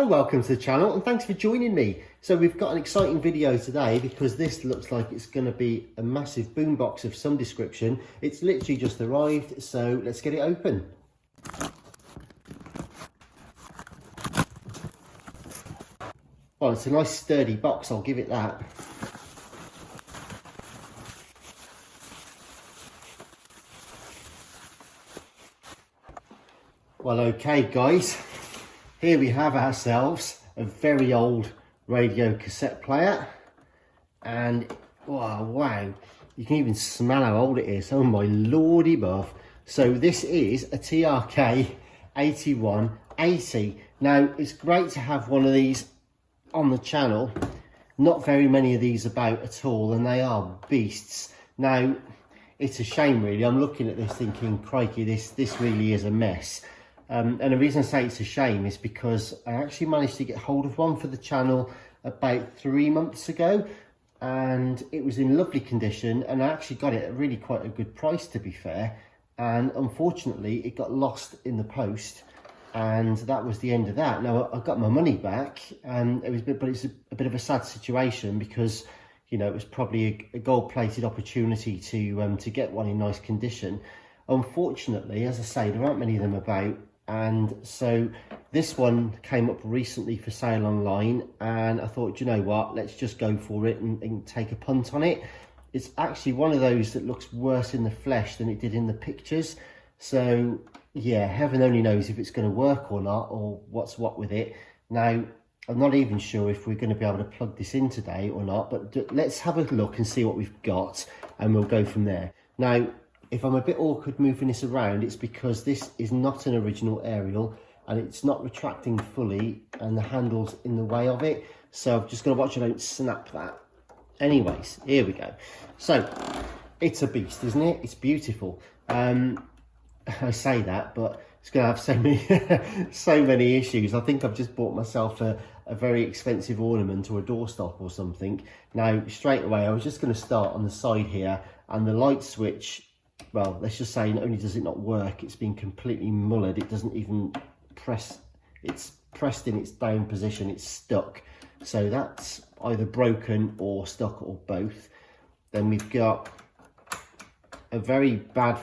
Hello, welcome to the channel and thanks for joining me. So we've got an exciting video today because this looks like it's going to be a massive boombox of some description. It's literally just arrived, so let's get it open. Well, it's a nice sturdy box, I'll give it that. Well, okay guys, here we have ourselves a very old radio cassette player, and wow, you can even smell how old it is. Oh my lordy buff. So this is a TRK8180. Now it's great to have one of these on the channel. Not very many of these about at all, and they are beasts. Now it's a shame really. I'm looking at this thinking, crikey, this really is a mess. And the reason I say it's a shame is because I actually managed to get hold of one for the channel about 3 months ago, and it was in lovely condition, and I actually got it at really quite a good price, to be fair. And unfortunately it got lost in the post, and that was the end of that. Now I got my money back, and it's a bit of a sad situation because, you know, it was probably a gold-plated opportunity to get one in nice condition. Unfortunately, as I say, there aren't many of them about. And so this one came up recently for sale online, and I thought, you know what, let's just go for it and take a punt on it. It's actually one of those that looks worse in the flesh than it did in the pictures. So yeah, heaven only knows if it's going to work or not, or what's what with it. Now I'm not even sure if we're going to be able to plug this in today or not, but let's have a look and see what we've got, and we'll go from there. Now, if I'm a bit awkward moving this around, it's because this is not an original aerial and it's not retracting fully, and the handle's in the way of it. So I've just got to watch I don't snap that. Anyways, here we go. So it's a beast, isn't it? It's beautiful. I say that, but it's going to have so many so many issues. I think I've just bought myself a very expensive ornament or a doorstop or something. Now straight away I was just going to start on the side here, and the light switch, well, let's just say not only does it not work, it's been completely mullered. It doesn't even press. It's pressed in its down position. It's stuck. So that's either broken or stuck, or both. Then we've got a very bad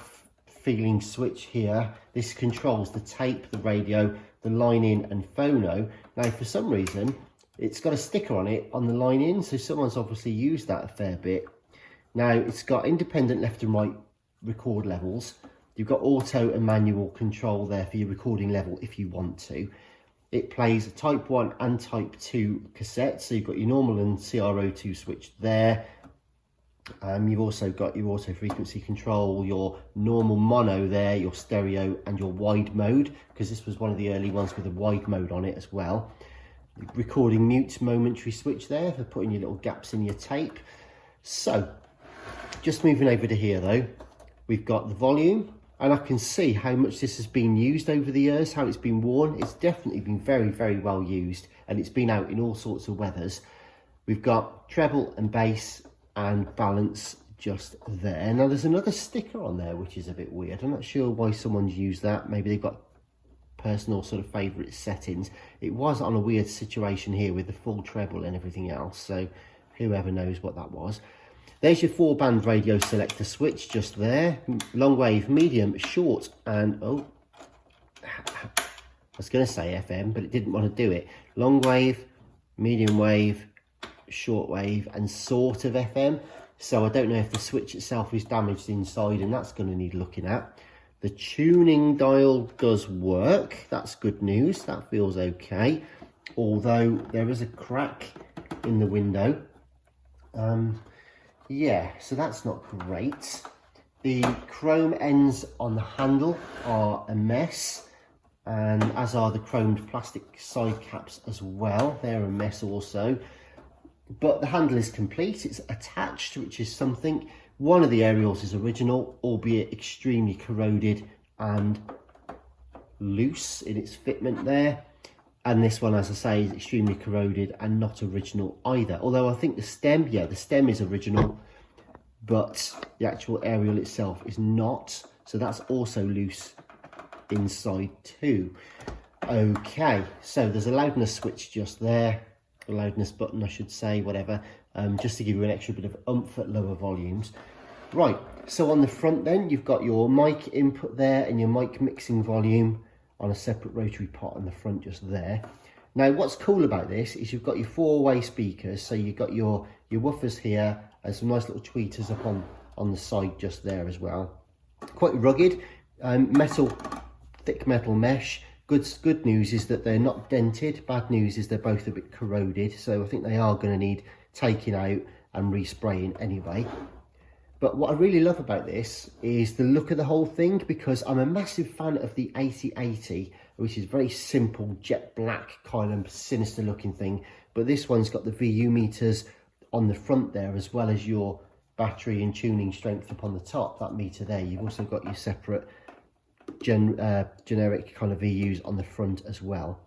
feeling switch here. This controls the tape, the radio, the line in and phono. Now for some reason it's got a sticker on it on the line in, so someone's obviously used that a fair bit. Now it's got independent left and right record levels. You've got auto and manual control there for your recording level if you want to. It plays a type 1 and type 2 cassette, so you've got your normal and CR02 switch there. You've also got your auto frequency control, your normal mono there, your stereo and your wide mode, because this was one of the early ones with a wide mode on it as well. Recording mute momentary switch there for putting your little gaps in your tape. So just moving over to here though, we've got the volume, and I can see how much this has been used over the years, how it's been worn. It's definitely been very, very well used, and it's been out in all sorts of weathers. We've got treble and bass and balance just there. Now there's another sticker on there which is a bit weird. I'm not sure why someone's used that. Maybe they've got personal sort of favourite settings. It was on a weird situation here with the full treble and everything else, so whoever knows what that was. There's your 4-band radio selector switch just there. Long wave, medium, short, and oh, I was going to say FM, but it didn't want to do it. Long wave, medium wave, short wave, and sort of FM. So I don't know if the switch itself is damaged inside, and that's going to need looking at. The tuning dial does work. That's good news. That feels okay. Although there is a crack in the window. Yeah, so that's not great. The chrome ends on the handle are a mess, and as are the chromed plastic side caps as well. They're a mess also. But the handle is complete. It's attached, which is something. One of the aerials is original, albeit extremely corroded and loose in its fitment there. And this one, as I say, is extremely corroded and not original either. Although I think the stem, yeah, the stem is original, but the actual aerial itself is not. So that's also loose inside too. Okay, so there's a loudness switch just there, a loudness button I should say, whatever, just to give you an extra bit of oomph at lower volumes. Right, so on the front then, you've got your mic input there and your mic mixing volume on a separate rotary pot on the front just there. Now what's cool about this is you've got your four-way speakers, so you've got your woofers here and some nice little tweeters up on the side just there as well. Quite rugged, thick metal mesh. Good news is that they're not dented. Bad news is they're both a bit corroded, so I think they are going to need taking out and respraying anyway. But what I really love about this is the look of the whole thing, because I'm a massive fan of the 8080, which is very simple, jet black, kind of sinister looking thing. But this one's got the VU meters on the front there, as well as your battery and tuning strength up on the top, that meter there. You've also got your separate generic kind of VUs on the front as well.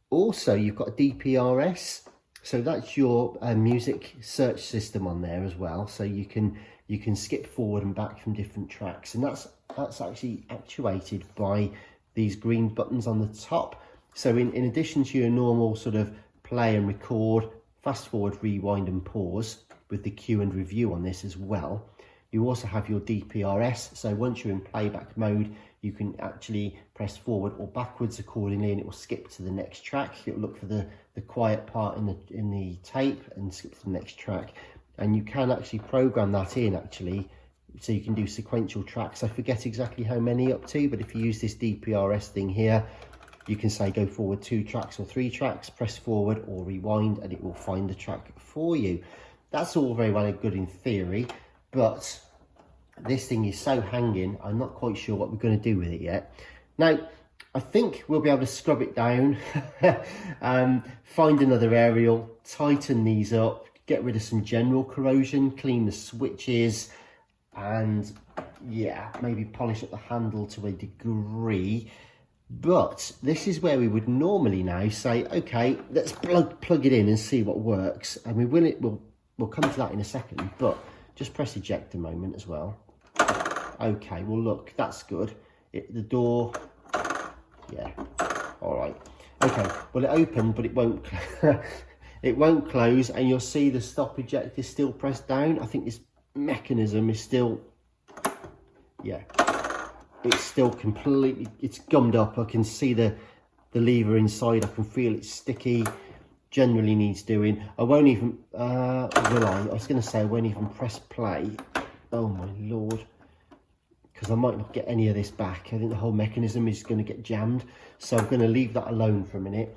Also, you've got a DPRS, so that's your music search system on there as well. So you can skip forward and back from different tracks, and that's actually actuated by these green buttons on the top. So in addition to your normal sort of play and record, fast forward, rewind and pause with the cue and review on this as well, you also have your DPRS. So once you're in playback mode, you can actually press forward or backwards accordingly, and it will skip to the next track. It will look for the quiet part in the tape and skip to the next track. And you can actually program that in actually, so you can do sequential tracks. I forget exactly how many up to, but if you use this DPRS thing here, you can say go forward 2 tracks or 3 tracks, press forward or rewind, and it will find the track for you. That's all very well and good in theory, but this thing is so hanging, I'm not quite sure what we're going to do with it yet. Now, I think we'll be able to scrub it down, find another aerial, tighten these up, get rid of some general corrosion, clean the switches, and yeah, maybe polish up the handle to a degree. But this is where we would normally now say, okay, let's plug it in and see what works. And we'll come to that in a second, but just press eject a moment as well. Okay, well look, that's good. The door, yeah, all right. Okay, well it opened, but it won't it won't close, and you'll see the stop eject is still pressed down. I think this mechanism is still, yeah, it's still completely, it's gummed up. I can see the lever inside, I can feel it's sticky. Generally needs doing. I won't even, will I? I was going to say I won't even press play. Oh my lord. Because I might not get any of this back. I think the whole mechanism is going to get jammed. So I'm going to leave that alone for a minute.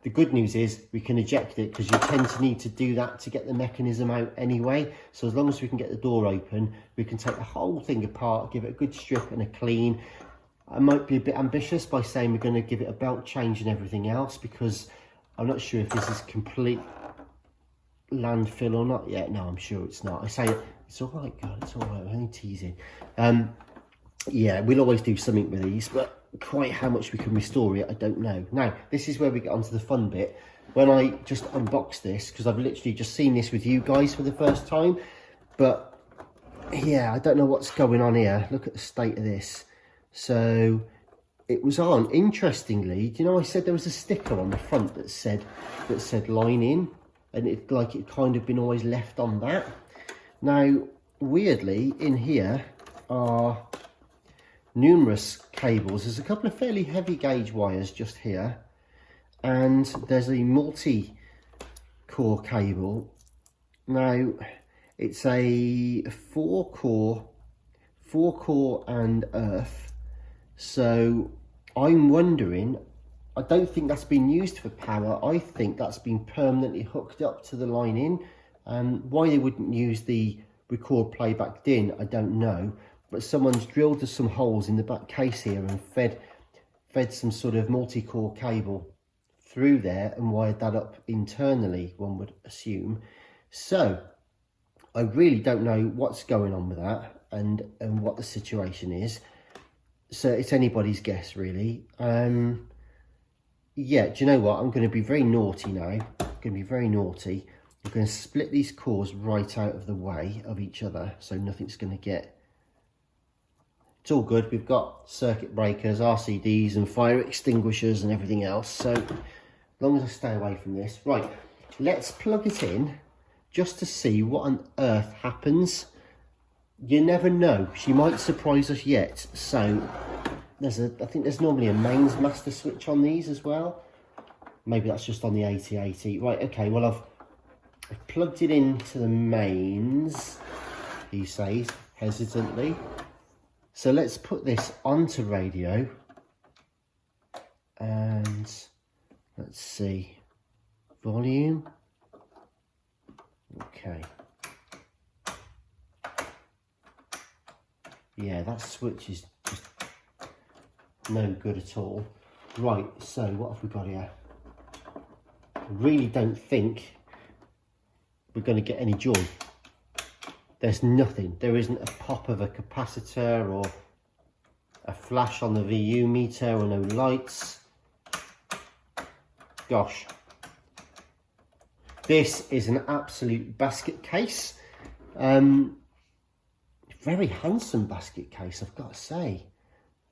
The good news is we can eject it, because you tend to need to do that to get the mechanism out anyway. So as long as we can get the door open, we can take the whole thing apart, give it a good strip and a clean. I might be a bit ambitious by saying we're going to give it a belt change and everything else, because I'm not sure if this is complete landfill or not yet. No, I'm sure it's not. I say it's all right, God, it's all right. I'm only teasing. Yeah, we'll always do something with these, but quite how much we can restore it, I don't know. Now, this is where we get onto the fun bit. When I just unbox this, because I've literally just seen this with you guys for the first time, but yeah, I don't know what's going on here. Look at the state of this. So it was on, interestingly, do you know I said there was a sticker on the front that said line in, and it kind of been always left on that. Now, weirdly, in here are numerous cables. There's a couple of fairly heavy gauge wires just here, and there's a multi-core cable. Now, it's a four core and earth. So I'm wondering, I don't think that's been used for power. I think that's been permanently hooked up to the line in. Why they wouldn't use the record playback DIN, I don't know. But someone's drilled some holes in the back case here and fed some sort of multi-core cable through there and wired that up internally, one would assume. So I really don't know what's going on with that and what the situation is. So it's anybody's guess, really. Yeah, do you know what? I'm going to be very naughty now. I'm going to be very naughty. I'm going to split these cores right out of the way of each other, so nothing's going to get it's all good. We've got circuit breakers, RCDs and fire extinguishers and everything else. So as long as I stay away from this. Right, let's plug it in just to see what on earth happens. You never know, she might surprise us yet. So I think there's normally a mains master switch on these as well. Maybe that's just on the 8080. Right, okay, well I've plugged it into the mains, he says hesitantly. So let's put this onto radio and let's see, volume. Okay. Yeah, that switch is just no good at all. Right, so what have we got here? I really don't think we're going to get any joy. There's nothing. There isn't a pop of a capacitor or a flash on the VU meter or no lights. Gosh. This is an absolute basket case. Very handsome basket case, I've got to say.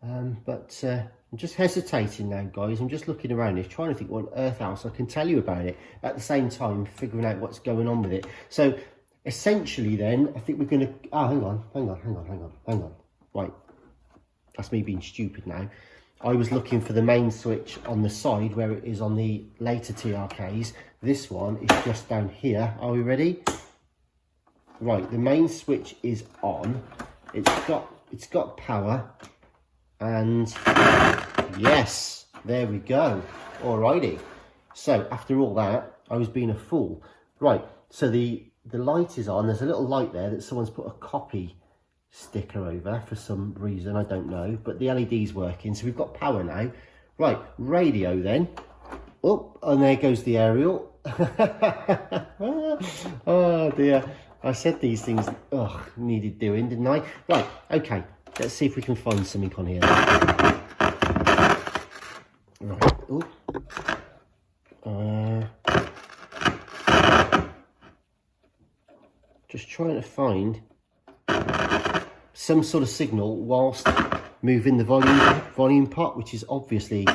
But I'm just hesitating now, guys. I'm just looking around here, trying to think what on earth else I can tell you about it. At the same time, figuring out what's going on with it. So essentially then, I think we're going to... Oh, hang on. Right, that's me being stupid now. I was looking for the main switch on the side where it is on the later TRKs. This one is just down here. Are we ready? Right, the main switch is on. It's got power. And yes, there we go. Alrighty. So after all that, I was being a fool. Right, so the light is on. There's a little light there that someone's put a copy sticker over for some reason, I don't know, but the LED's working, so we've got power now. Right, radio then. Oh, and there goes the aerial. Oh dear, I said these things needed doing, didn't I? Right, okay, let's see if we can find something on here. Right, just trying to find some sort of signal whilst moving the volume pot, which is obviously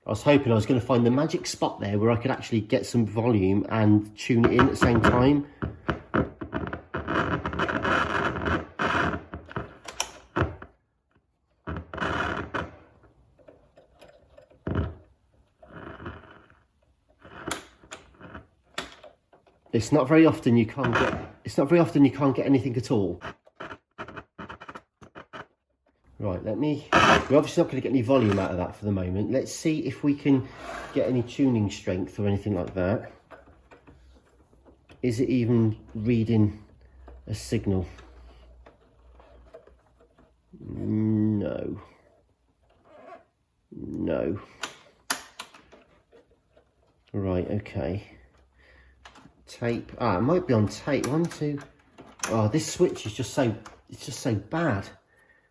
I was hoping I was going to find the magic spot there where I could actually get some volume and tune it in at the same time. It's not very often you can't get anything at all. Right, we're obviously not going to get any volume out of that for the moment. Let's see if we can get any tuning strength or anything like that. Is it even reading a signal? No. Right, okay. Tape. Ah, it might be on tape. 1, 2. Oh, this switch is just so bad.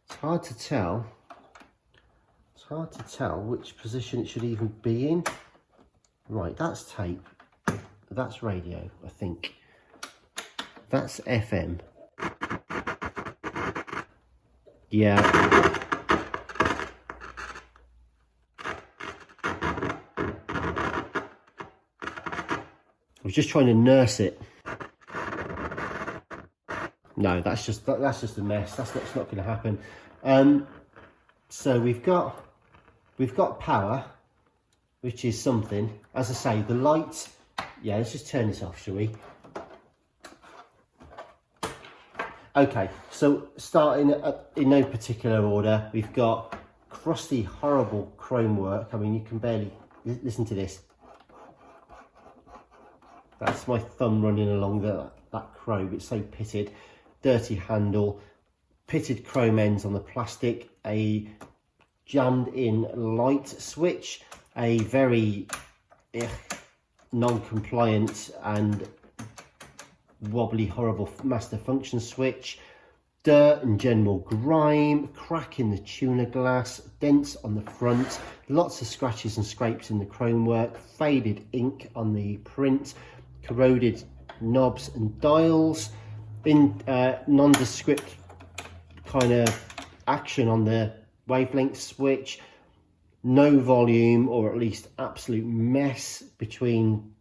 It's hard to tell. It's hard to tell which position it should even be in. Right, that's tape. That's radio, I think. That's FM. Yeah. I was just trying to nurse it. No, that's just a mess. That's not going to happen. So we've got power, which is something. As I say, the light. Yeah, let's just turn this off, shall we? Okay, so starting in no particular order, we've got crusty, horrible chrome work. I mean, you can barely listen to this. That's my thumb running along that chrome. It's so pitted. Dirty handle, pitted chrome ends on the plastic, a jammed in light switch, a very non-compliant and wobbly, horrible master function switch, dirt and general grime, crack in the tuner glass, dents on the front, lots of scratches and scrapes in the chrome work, faded ink on the print, corroded knobs and dials, nondescript kind of action on the wavelength switch, no volume, or at least absolute mess between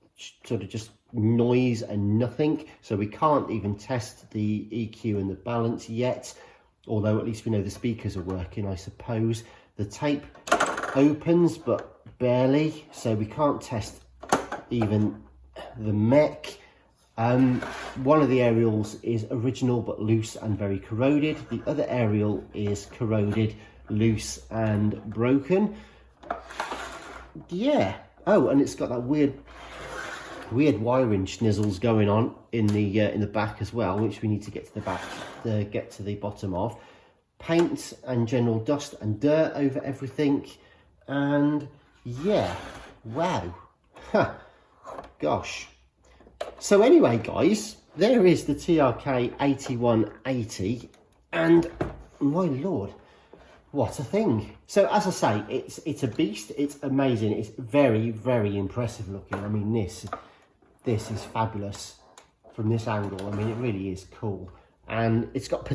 sort of just noise and nothing, so we can't even test the EQ and the balance yet, although at least we know the speakers are working, I suppose. The tape opens but barely, so we can't test even the mech. One of the aerials is original but loose and very corroded. The other aerial is corroded, loose and broken. Yeah. Oh, and it's got that weird wiring schnizzles going on in the back as well, which we need to get to the back to get to the bottom of. Paint and general dust and dirt over everything, and yeah, wow. Gosh. So anyway, guys, there is the TRK8180, and my lord, what a thing. So as I say, it's a beast, it's amazing, it's very, very impressive looking. I mean, this is fabulous from this angle. I mean, it really is cool, and it's got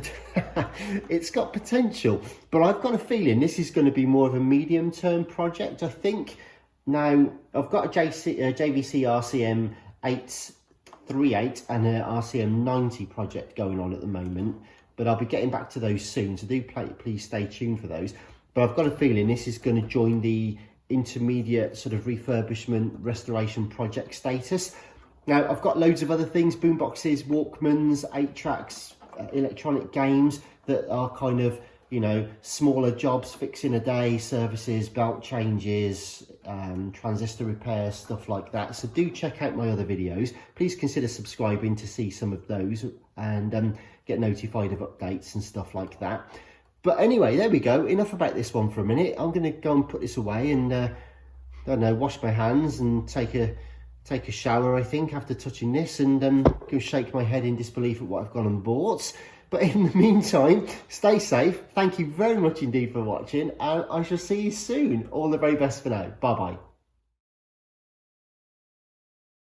it's got potential, but I've got a feeling this is going to be more of a medium term project, I think. Now, I've got a JVC RCM 838 and a RCM 90 project going on at the moment, but I'll be getting back to those soon, so please stay tuned for those. But I've got a feeling this is going to join the intermediate sort of refurbishment restoration project status. Now, I've got loads of other things, boomboxes, Walkmans, 8-tracks, electronic games that are kind of, you know, smaller jobs, fixing a day, services, belt changes, transistor repairs, stuff like that. So do check out my other videos. Please consider subscribing to see some of those and get notified of updates and stuff like that. But anyway, there we go. Enough about this one for a minute. I'm going to go and put this away and, I don't know, wash my hands and take a shower, I think, after touching this, and go shake my head in disbelief at what I've gone and bought. But in the meantime, stay safe. Thank you very much indeed for watching, and I shall see you soon. All the very best for now. Bye bye.